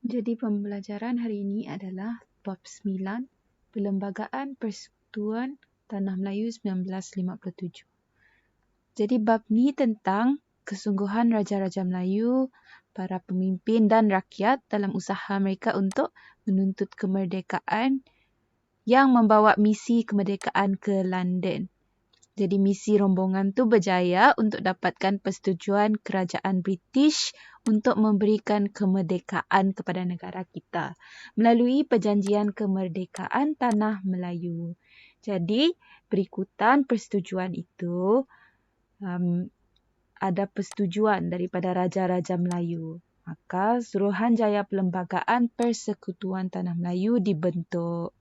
Jadi pembelajaran hari ini adalah bab 9, Perlembagaan Persekutuan Tanah Melayu 1957. Jadi bab ni tentang kesungguhan Raja-Raja Melayu, para pemimpin dan rakyat dalam usaha mereka untuk menuntut kemerdekaan yang membawa misi kemerdekaan ke London. Jadi misi rombongan tu berjaya untuk dapatkan persetujuan kerajaan British untuk memberikan kemerdekaan kepada negara kita melalui perjanjian kemerdekaan Tanah Melayu. Jadi berikutan persetujuan itu ada persetujuan daripada Raja-Raja Melayu. Maka Suruhanjaya Perlembagaan Persekutuan Tanah Melayu dibentuk.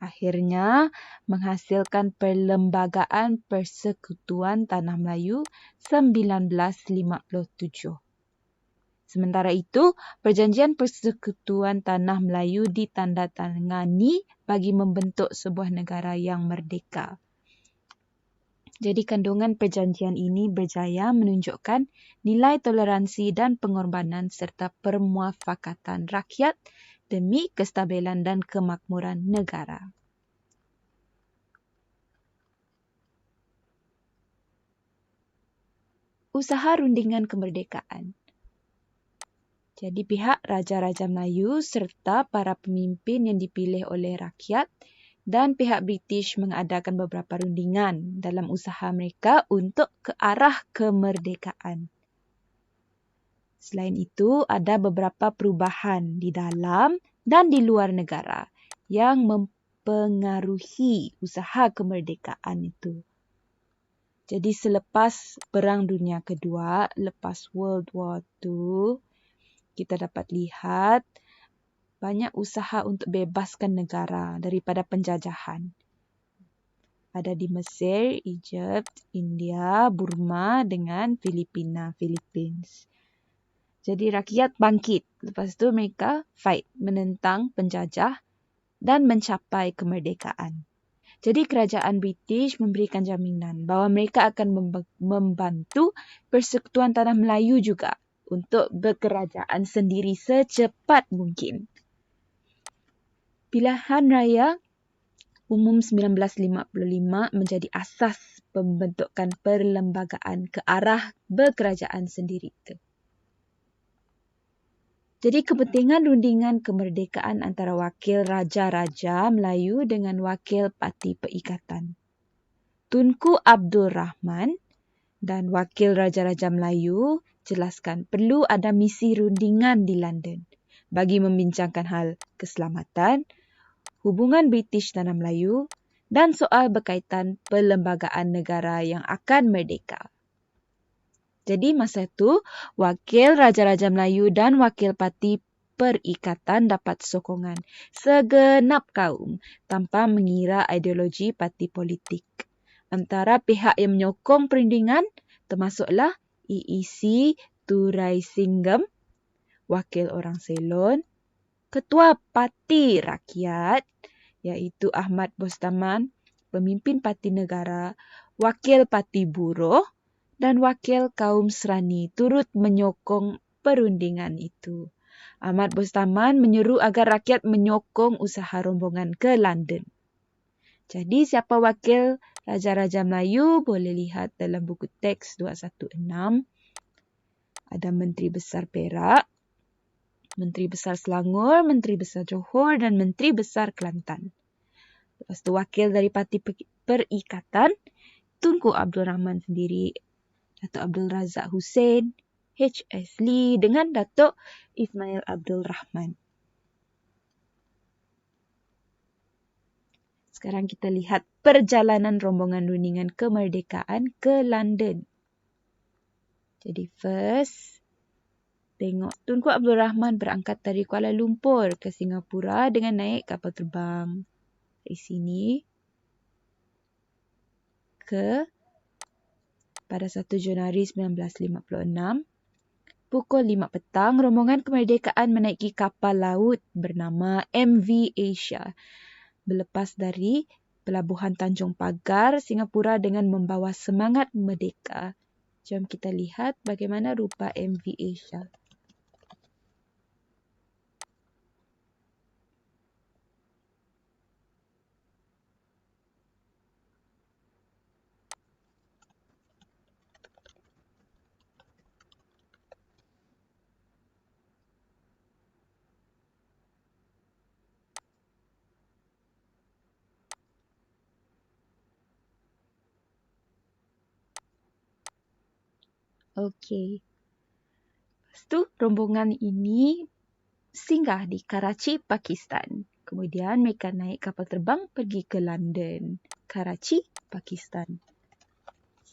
Akhirnya menghasilkan Perlembagaan Persekutuan Tanah Melayu 1957. Sementara itu, Perjanjian Persekutuan Tanah Melayu ditandatangani bagi membentuk sebuah negara yang merdeka. Jadi kandungan perjanjian ini berjaya menunjukkan nilai toleransi dan pengorbanan serta permuafakatan rakyat demi kestabilan dan kemakmuran negara. Usaha rundingan kemerdekaan. Jadi pihak Raja-Raja Melayu serta para pemimpin yang dipilih oleh rakyat dan pihak British mengadakan beberapa rundingan dalam usaha mereka untuk ke arah kemerdekaan. Selain itu, ada beberapa perubahan di dalam dan di luar negara yang mempengaruhi usaha kemerdekaan itu. Jadi selepas Perang Dunia Kedua, lepas World War II, kita dapat lihat banyak usaha untuk bebaskan negara daripada penjajahan. Ada di Mesir, Egypt, India, Burma dengan Philippines. Jadi rakyat bangkit. Lepas tu mereka fight menentang penjajah dan mencapai kemerdekaan. Jadi kerajaan British memberikan jaminan bahawa mereka akan membantu Persekutuan Tanah Melayu juga untuk berkerajaan sendiri secepat mungkin. Pilihan Raya Umum 1955 menjadi asas pembentukan perlembagaan ke arah berkerajaan sendiri itu. Jadi kepentingan rundingan kemerdekaan antara wakil Raja-Raja Melayu dengan wakil Parti Perikatan. Tunku Abdul Rahman dan wakil Raja-Raja Melayu jelaskan perlu ada misi rundingan di London bagi membincangkan hal keselamatan, hubungan British Tanah Melayu dan soal berkaitan perlembagaan negara yang akan merdeka. Jadi masa itu, wakil Raja-Raja Melayu dan wakil Parti Perikatan dapat sokongan segenap kaum tanpa mengira ideologi parti politik. Antara pihak yang menyokong perundingan termasuklah EEC Thuraisingham, wakil orang Ceylon, Ketua Parti Rakyat iaitu Ahmad Bostaman, pemimpin Parti Negara, wakil Parti Buruh dan wakil kaum Serani turut menyokong perundingan itu. Ahmad Bostaman menyeru agar rakyat menyokong usaha rombongan ke London. Jadi siapa wakil Raja-Raja Melayu boleh lihat dalam buku teks 216. Ada Menteri Besar Perak, Menteri Besar Selangor, Menteri Besar Johor dan Menteri Besar Kelantan. Lepas tu wakil dari Parti Perikatan, Tunku Abdul Rahman sendiri, Datuk Abdul Razak Hussein, H.S. Lee dengan Datuk Ismail Abdul Rahman. Sekarang kita lihat perjalanan rombongan rundingan kemerdekaan ke London. Jadi first, tengok Tunku Abdul Rahman berangkat dari Kuala Lumpur ke Singapura dengan naik kapal terbang. Dari sini ke pada 1 Januari 1956, pukul 5 petang, rombongan kemerdekaan menaiki kapal laut bernama MV Asia, berlepas dari Pelabuhan Tanjung Pagar, Singapura dengan membawa semangat merdeka. Jom kita lihat bagaimana rupa MV Asia. Okey. Lepas tu rombongan ini singgah di Karachi, Pakistan. Kemudian mereka naik kapal terbang pergi ke London. Karachi, Pakistan.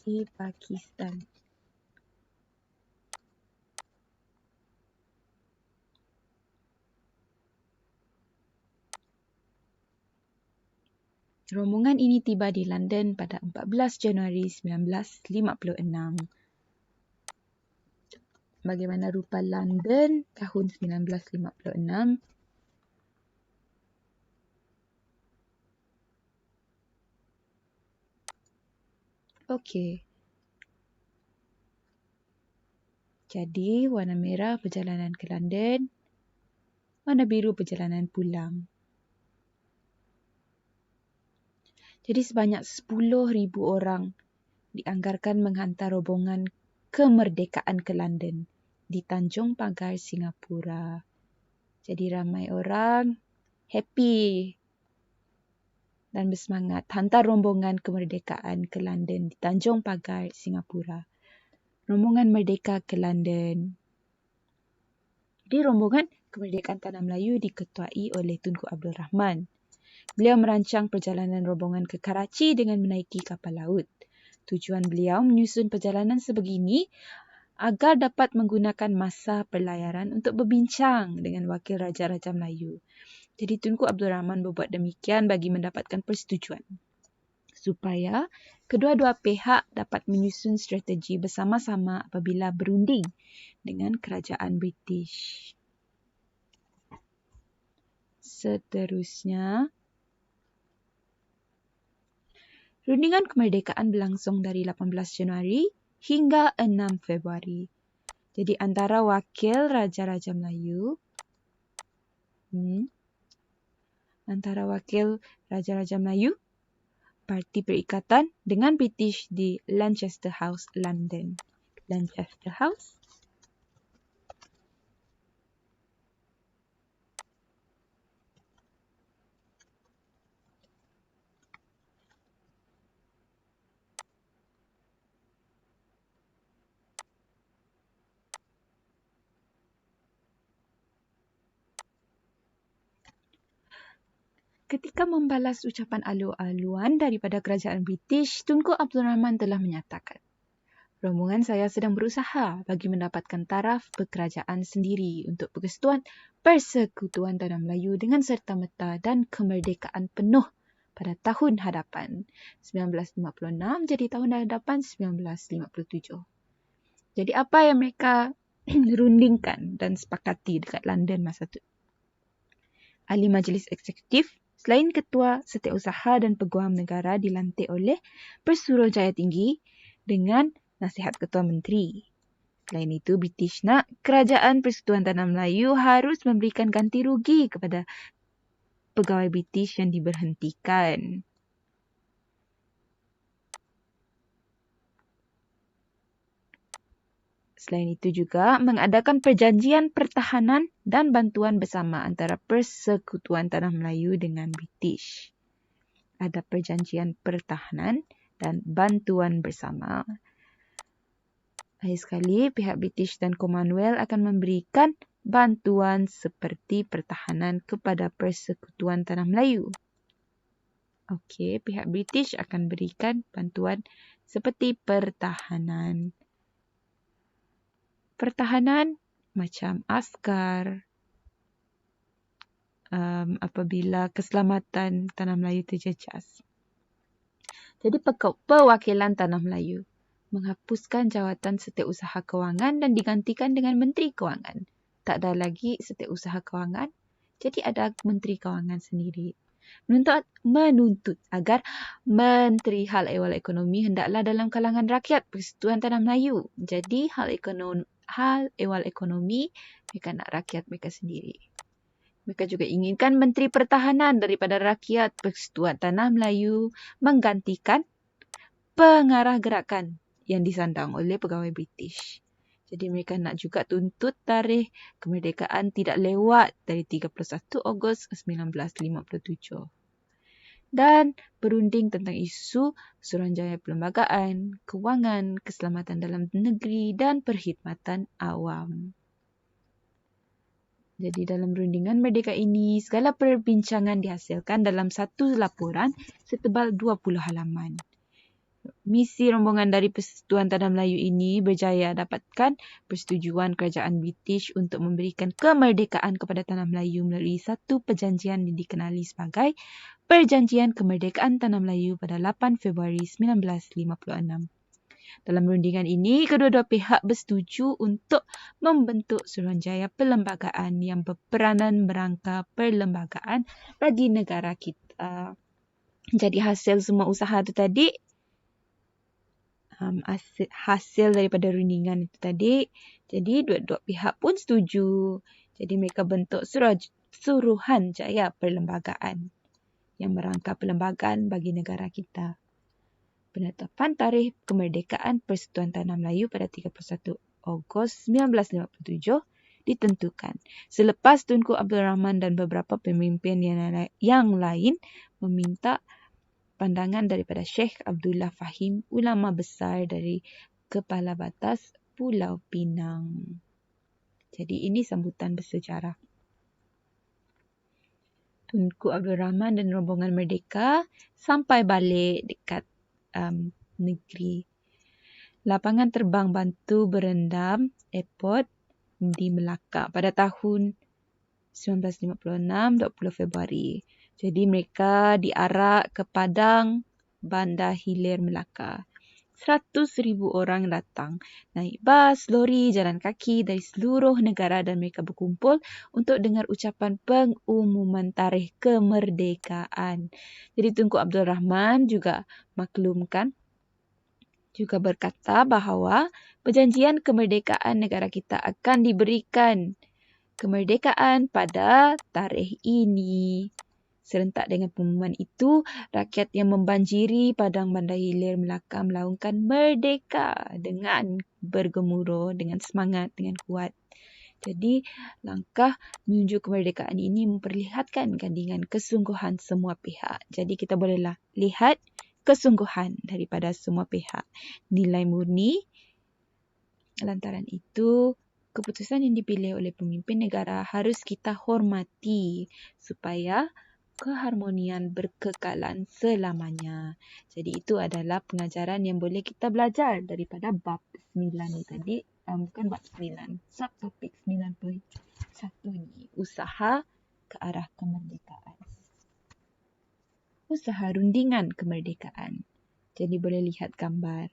Pakistan. Rombongan ini tiba di London pada 14 Januari 1956. Bagaimana rupa London tahun 1956? Okey. Jadi, warna merah perjalanan ke London, warna biru perjalanan pulang. Jadi, sebanyak 10,000 orang dianggarkan menghantar rombongan kemerdekaan ke London di Tanjung Pagar, Singapura. Jadi, ramai orang happy dan bersemangat hantar rombongan kemerdekaan ke London di Tanjung Pagar, Singapura. Rombongan merdeka ke London. Jadi rombongan kemerdekaan Tanah Melayu diketuai oleh Tunku Abdul Rahman. Beliau merancang perjalanan rombongan ke Karachi dengan menaiki kapal laut. Tujuan beliau menyusun perjalanan sebegini agar dapat menggunakan masa perlayaran untuk berbincang dengan wakil Raja-Raja Melayu. Jadi Tunku Abdul Rahman berbuat demikian bagi mendapatkan persetujuan, supaya kedua-dua pihak dapat menyusun strategi bersama-sama apabila berunding dengan kerajaan British. Seterusnya, rundingan kemerdekaan berlangsung dari 18 Januari hingga 6 Februari. Jadi antara wakil Raja-Raja Melayu, Parti Perikatan dengan British di Lancaster House, London. Lancaster House. Ketika membalas ucapan alu-aluan daripada kerajaan British, Tunku Abdul Rahman telah menyatakan, rombongan saya sedang berusaha bagi mendapatkan taraf berkerajaan sendiri untuk Persekutuan Tanah Melayu dengan serta-merta dan kemerdekaan penuh pada tahun hadapan 1956 jadi tahun hadapan 1957. Jadi apa yang mereka rundingkan dan sepakati dekat London masa itu? Ahli Majlis Eksekutif selain Ketua Setiausaha dan Peguam Negara dilantik oleh Pesuruhjaya Tinggi dengan nasihat Ketua Menteri. Selain itu, British nak Kerajaan Persekutuan Tanah Melayu harus memberikan ganti rugi kepada pegawai British yang diberhentikan. Selain itu juga mengadakan perjanjian pertahanan dan bantuan bersama antara Persekutuan Tanah Melayu dengan British. Ada perjanjian pertahanan dan bantuan bersama. Akhir sekali, pihak British dan Commonwealth akan memberikan bantuan seperti pertahanan kepada Persekutuan Tanah Melayu. Okey, pihak British akan berikan bantuan seperti pertahanan. Pertahanan macam askar, apabila keselamatan Tanah Melayu terjejas. Jadi perwakilan Tanah Melayu menghapuskan jawatan Setiausaha Kewangan dan digantikan dengan Menteri Kewangan. Tak ada lagi Setiausaha Kewangan, jadi ada Menteri Kewangan sendiri. Menuntut agar Menteri Hal Ehwal Ekonomi hendaklah dalam kalangan rakyat Persekutuan Tanah Melayu. Jadi hal ehwal ekonomi mereka nak rakyat mereka sendiri. Mereka juga inginkan Menteri Pertahanan daripada rakyat Persekutuan Tanah Melayu menggantikan pengarah gerakan yang disandang oleh pegawai British. Jadi mereka nak juga tuntut tarikh kemerdekaan tidak lewat dari 31 Ogos 1957. dan berunding tentang isu Suruhanjaya Perlembagaan, Kewangan, Keselamatan Dalam Negeri dan Perkhidmatan Awam. Jadi dalam rundingan merdeka ini, segala perbincangan dihasilkan dalam satu laporan setebal 20 halaman. Misi rombongan dari Persekutuan Tanah Melayu ini berjaya dapatkan persetujuan kerajaan British untuk memberikan kemerdekaan kepada Tanah Melayu melalui satu perjanjian yang dikenali sebagai Perjanjian Kemerdekaan Tanah Melayu pada 8 Februari 1956. Dalam rundingan ini, kedua-dua pihak bersetuju untuk membentuk Suruhanjaya Perlembagaan yang berperanan merangka perlembagaan bagi negara kita. Jadi hasil semua usaha itu tadi, hasil daripada rundingan itu tadi, jadi dua-dua pihak pun setuju. Jadi mereka bentuk Suruhanjaya Perlembagaan yang merangka perlembagaan bagi negara kita. Penetapan tarikh kemerdekaan Persekutuan Tanah Melayu pada 31 Ogos 1957 ditentukan selepas Tunku Abdul Rahman dan beberapa pemimpin yang lain meminta pandangan daripada Sheikh Abdullah Fahim, ulama besar dari Kepala Batas Pulau Pinang. Jadi ini sambutan bersejarah. Tunku Abdul Rahman dan rombongan merdeka sampai balik dekat negeri. Lapangan terbang Bantu Berendam Airport di Melaka pada tahun 1956, 20 Februari. Jadi mereka diarak ke Padang Bandar Hilir Melaka. 100,000 orang datang, naik bas, lori, jalan kaki dari seluruh negara dan mereka berkumpul untuk dengar ucapan pengumuman tarikh kemerdekaan. Jadi Tunku Abdul Rahman juga berkata bahawa perjanjian kemerdekaan negara kita akan diberikan kemerdekaan pada tarikh ini. Serentak dengan pengumuman itu, rakyat yang membanjiri Padang Bandar Hilir Melaka melaungkan merdeka dengan bergemuruh, dengan semangat, dengan kuat. Jadi, langkah menuju kemerdekaan ini memperlihatkan dengan kesungguhan semua pihak. Jadi, kita bolehlah lihat kesungguhan daripada semua pihak. Nilai murni. Lantaran itu, keputusan yang dipilih oleh pemimpin negara harus kita hormati supaya keharmonian berkekalan selamanya. Jadi itu adalah pengajaran yang boleh kita belajar daripada bab 9 ni tadi. Bukan bab 9, subtopik 9.1 ni. Usaha ke arah kemerdekaan. Usaha rundingan kemerdekaan. Jadi boleh lihat gambar.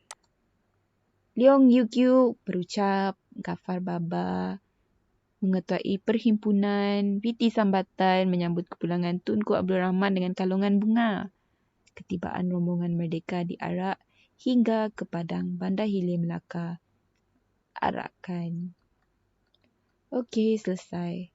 Leong Yew berucap, Ghaffar Baba mengetuai perhimpunan, piti sambatan menyambut kepulangan Tunku Abdul Rahman dengan kalungan bunga. Ketibaan rombongan merdeka diarak hingga ke Padang Bandar Hilir Melaka. Arakan. Okey, selesai.